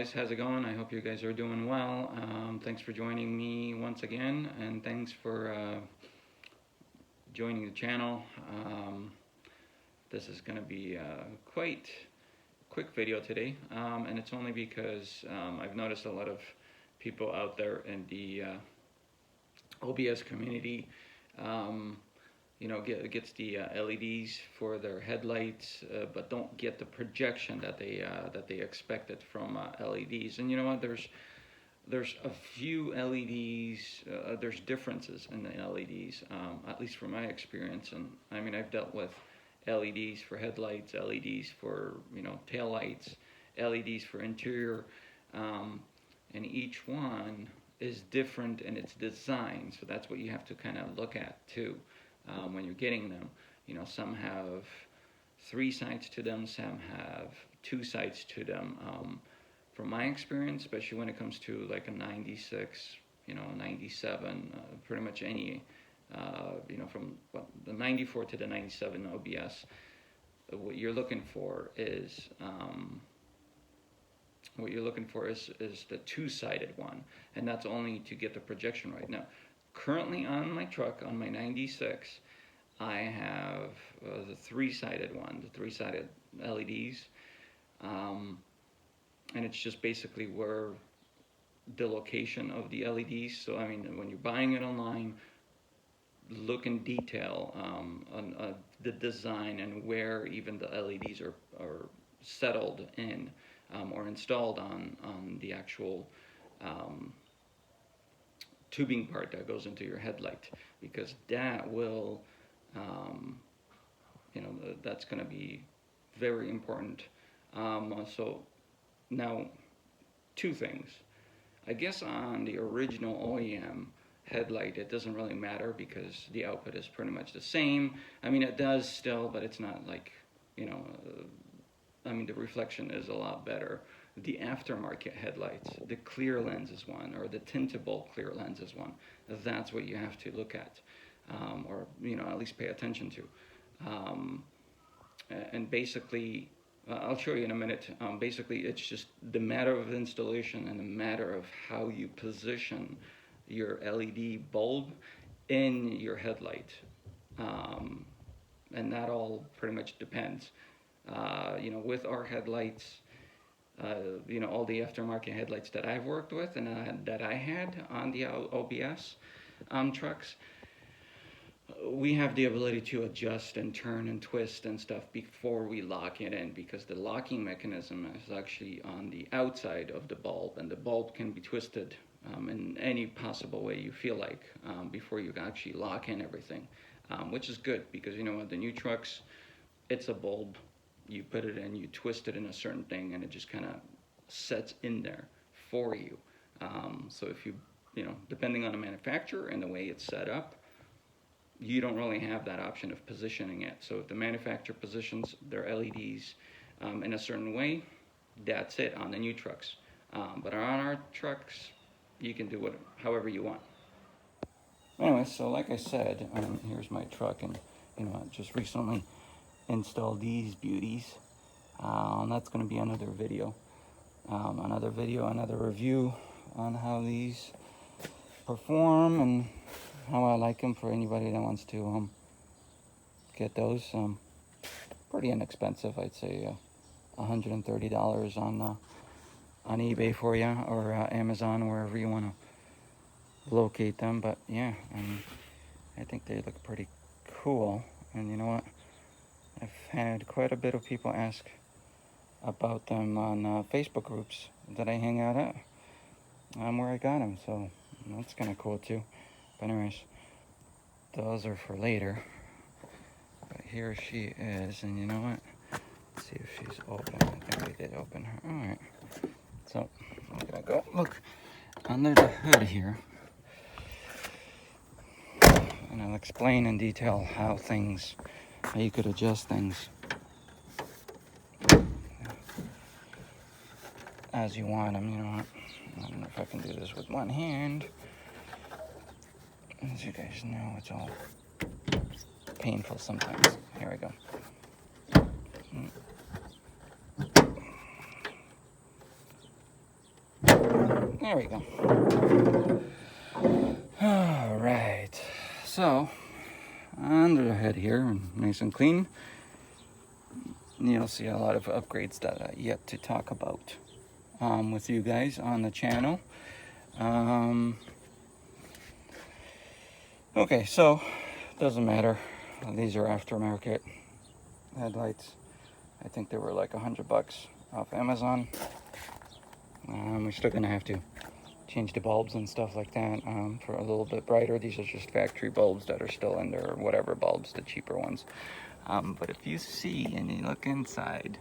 guys, how's it going? I hope you guys are doing well. Thanks for joining me once again, and thanks for joining the channel. This is going to be a quite quick video today, and it's only because I've noticed a lot of people out there in the OBS community gets the LEDs for their headlights, but don't get the projection that they expected from LEDs. And you know what? There's a few LEDs. There's differences in the LEDs, at least from my experience. And I mean, I've dealt with LEDs for headlights, LEDs for tail lights, LEDs for interior, and each one is different in its design. So that's what you have to kind of look at too. When you're getting them, some have 3 sides to them, some have 2 sides to them. From my experience, especially when it comes to like a 96, 97, pretty much any, from the 94 to the 97 OBS, what you're looking for is the 2-sided one, and that's only to get the projection right. Now, currently on my truck, on my 96, I have the 3-sided one, the 3-sided LEDs, and it's just basically where the location of the LEDs. So I mean, when you're buying it online, look in detail on the design and where even the LEDs are settled in or installed on the actual tubing part that goes into your headlight, because that will that's going to be very important. So now, 2 things. I guess on the original OEM headlight, it doesn't really matter because the output is pretty much the same. I mean, it does still, but it's not like, I mean, the reflection is a lot better. The aftermarket headlights, the clear lens is one, or the tintable clear lens is one. That's what you have to look at, or at least pay attention to. And basically, I'll show you in a minute. Basically, it's just the matter of installation and the matter of how you position your LED bulb in your headlight, and that all pretty much depends. With our headlights, all the aftermarket headlights that I've worked with and that I had on the OBS trucks, we have the ability to adjust and turn and twist and stuff before we lock it in, because the locking mechanism is actually on the outside of the bulb, and the bulb can be twisted in any possible way you feel like before you actually lock in everything, which is good, because the new trucks, it's a bulb. You put it in, you twist it in a certain thing, and it just kind of sets in there for you. So if you, depending on the manufacturer and the way it's set up, you don't really have that option of positioning it. So if the manufacturer positions their LEDs in a certain way, that's it on the new trucks. But on our trucks, you can do it however you want. Anyway, so like I said, here's my truck, and I just recently installed these beauties. That's going to be another video, another review on how these perform and how I like them, for anybody that wants to get those. Pretty inexpensive, I'd say $130 on eBay for you, or Amazon, wherever you want to locate them. But yeah, I think they look pretty cool. And you know what? I've had quite a bit of people ask about them on Facebook groups that I hang out at, where I got them. So that's kind of cool too. But anyways, those are for later. But here she is, and you know what? Let's see if she's open. I think we did open her. All right. So I'm gonna go look under the hood here, and I'll explain in detail how you could adjust things as you want them. You know what? I don't know if I can do this with one hand. As you guys know, it's all painful sometimes. Here we go. There we go. All right. So, under the hood here, nice and clean. You'll see a lot of upgrades that I yet to talk about with you guys on the channel. Okay, so doesn't matter. These are aftermarket headlights. I think they were like $100 off Amazon. We're still gonna have to change the bulbs and stuff like that for a little bit brighter. These are just factory bulbs that are still in there, or whatever bulbs, the cheaper ones. But if you see and you look inside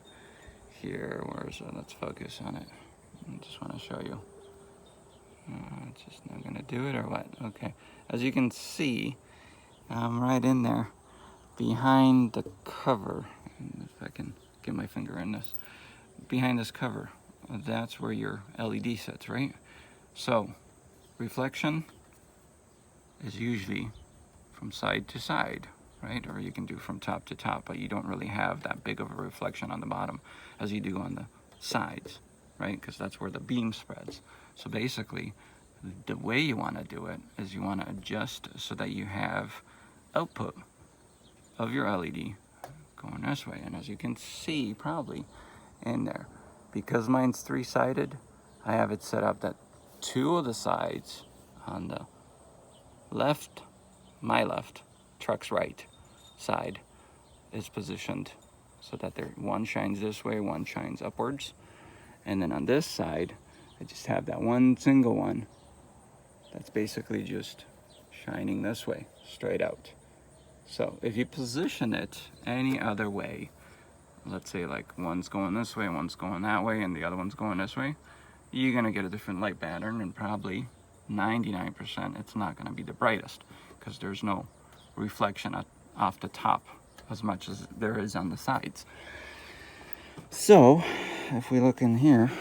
here, where's it? Let's focus on it. I just want to show you. It's just not gonna do it or what? Okay. As you can see, right in there, behind the cover, if I can get my finger in this, behind this cover, that's where your LED sits, right? So, reflection is usually from side to side, right? Or you can do from top to top, but you don't really have that big of a reflection on the bottom as you do on the sides, right? Because that's where the beam spreads. So basically, the way you want to do it is you want to adjust so that you have output of your LED going this way. And as you can see probably in there, because mine's three-sided, I have it set up that two of the sides on the left, my left, truck's right side is positioned so that one shines this way, one shines upwards. And then on this side, I just have that one single one that's basically just shining this way, straight out. So if you position it any other way, let's say like one's going this way, one's going that way, and the other one's going this way, you're gonna get a different light pattern, and probably 99% it's not gonna be the brightest because there's no reflection off the top as much as there is on the sides. So if we look in here,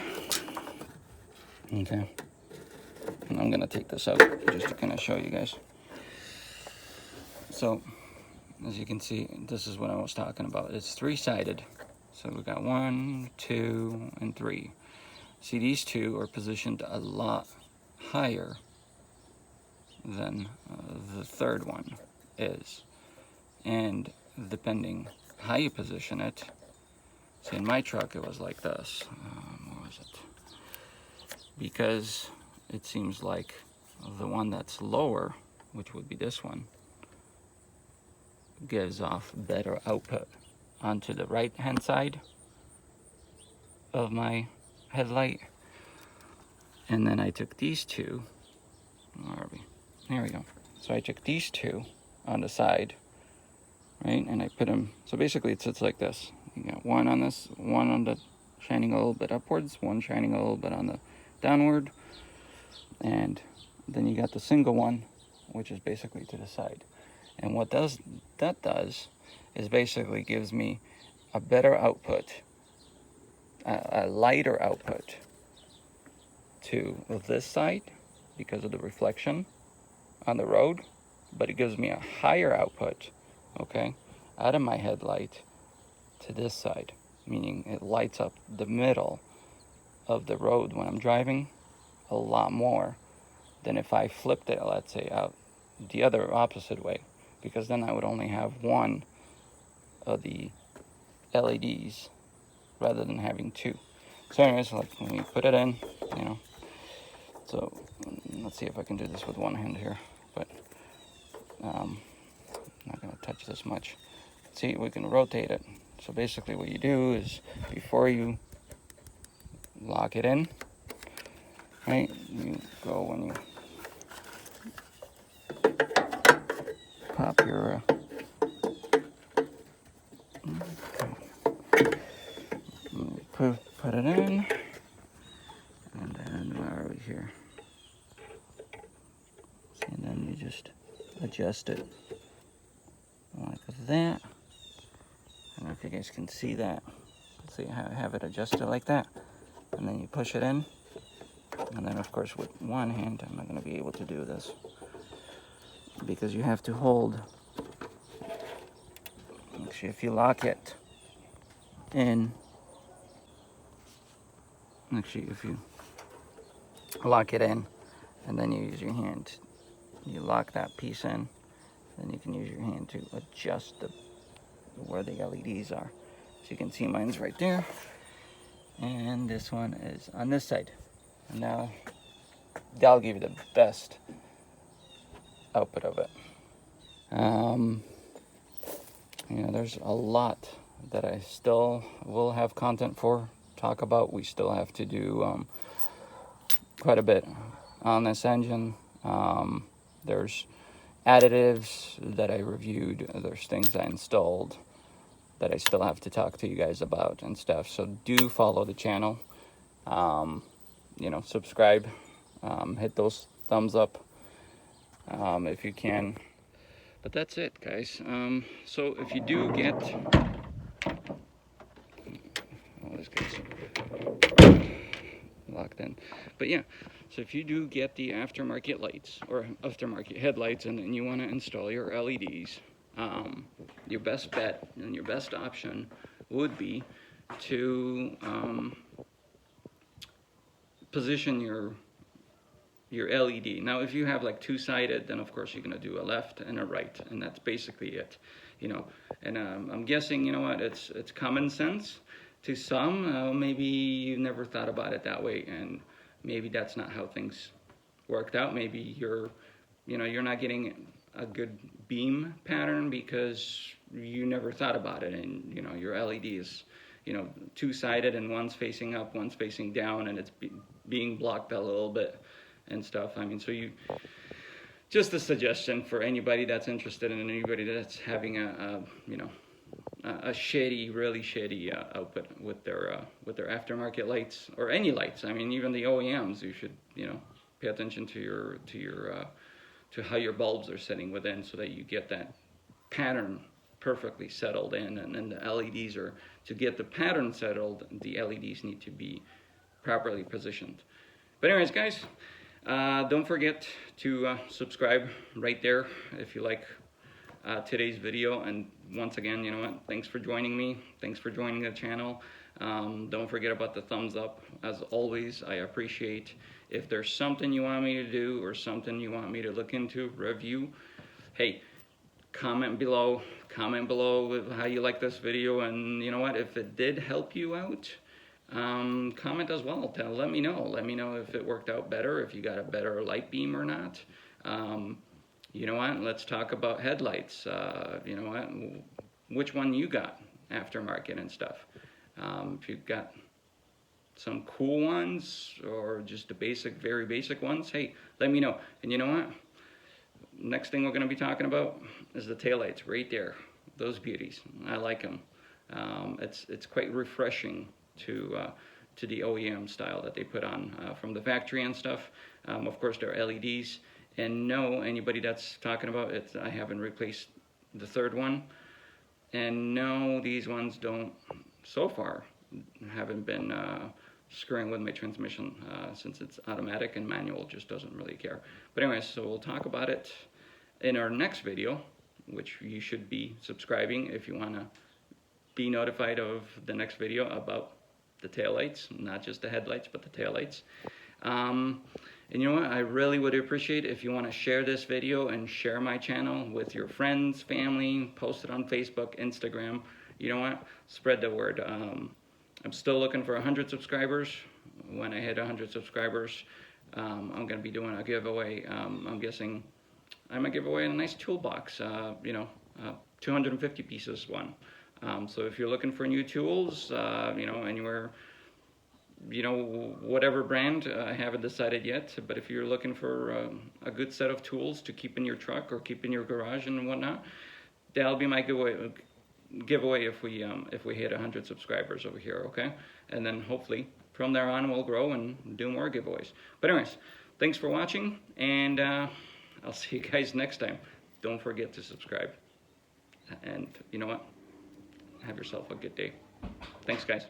okay, and I'm gonna take this out just to kind of show you guys. So as you can see, this is what I was talking about. It's three-sided. So we got 1, 2, and 3. See, these two are positioned a lot higher than the third one is. And depending how you position it, see in my truck it was like this. What was it? Because it seems like the one that's lower, which would be this one, gives off better output onto the right hand side of my headlight. And then I took these two, where are we? There we go. So I took these two on the side, right, and I put them, so basically it sits like this. You got one on this, one on the shining a little bit upwards, one shining a little bit on the downward, and then you got the single one, which is basically to the side. And what that does is basically gives me a better output, a lighter output to this side because of the reflection on the road, but it gives me a higher output, okay, out of my headlight to this side, meaning it lights up the middle of the road when I'm driving a lot more than if I flipped it, let's say, out the other opposite way, because then I would only have one of the LEDs rather than having two. So anyways, like when we put it in, you know, so let's see if I can do this with one hand here, but I'm not gonna touch this much. See, we can rotate it. So basically what you do is before you lock it in, right, you go when you pop your put it in, and then where are we here? See, and then you just adjust it like that. I don't know if you guys can see that. See how I have it adjusted like that, and then you push it in, and then of course with one hand I'm not going to be able to do this because you have to hold. Actually, if you lock it in, actually if you lock it in, and then you use your hand. You lock that piece in, then you can use your hand to adjust where the LEDs are. So you can see mine's right there, and this one is on this side. And now that'll give you the best output of it. You know, there's a lot that I still will have content for, talk about. We still have to do quite a bit on this engine. There's additives that I reviewed, there's things I installed that I still have to talk to you guys about and stuff. So do follow the channel, you know, subscribe, hit those thumbs up if you can. But that's it, guys. So if you do get, oh, this guy's locked in. But yeah, so if you do get the aftermarket lights or aftermarket headlights, and then you want to install your LEDs, your best bet and your best option would be to position your LED. Now, if you have like two-sided, then of course you're gonna do a left and a right, and that's basically it, you know. And I'm guessing, you know what, it's common sense to some. Maybe you never thought about it that way, and maybe that's not how things worked out. Maybe you're not getting a good beam pattern because you never thought about it, and you know your LED is, you know, two-sided, and one's facing up, one's facing down, and it's being blocked a little bit and stuff. I mean, so just a suggestion for anybody that's interested, and anybody that's having a shitty, really shitty output with their aftermarket lights, or any lights. I mean, even the OEMs, you should, you know, pay attention to how your bulbs are sitting within, so that you get that pattern perfectly settled in. And then the LEDs are, to get the pattern settled, the LEDs need to be properly positioned. But anyways, guys, don't forget to subscribe right there if you like today's video. And once again, you know what, thanks for joining me, thanks for joining the channel. Don't forget about the thumbs up. As always, I appreciate. If there's something you want me to do, or something you want me to look into, review, hey, comment below with how you like this video. And you know what, if it did help you out, comment as well. Let me know if it worked out better, if you got a better light beam or not. You know what, let's talk about headlights. You know what, which one you got aftermarket and stuff. If you've got some cool ones, or just the basic, very basic ones, hey, let me know. And you know what, next thing we're going to be talking about is the taillights right there. Those beauties, I like them. It's quite refreshing to the OEM style that they put on from the factory and stuff. Of course, they're LEDs, and no, anybody that's talking about it, I haven't replaced the third one, and no, these ones don't, so far, haven't been screwing with my transmission, since it's automatic, and manual just doesn't really care. But anyways, so we'll talk about it in our next video, which you should be subscribing if you want to be notified of the next video about the taillights, not just the headlights, but the taillights. And you know what, I really would appreciate if you want to share this video and share my channel with your friends, family, post it on Facebook, Instagram. You know what, spread the word. I'm still looking for 100 subscribers. When I hit 100 subscribers, I'm going to be doing a giveaway. I'm guessing I might give away a nice toolbox, 250 pieces one. So if you're looking for new tools, you know, anywhere, you know, whatever brand, I haven't decided yet, but if you're looking for a good set of tools to keep in your truck or keep in your garage and whatnot, that'll be my giveaway if we hit 100 subscribers over here, okay? And then hopefully from there on we'll grow and do more giveaways. But anyways, thanks for watching, and I'll see you guys next time. Don't forget to subscribe. And you know what? Have yourself a good day. Thanks, guys.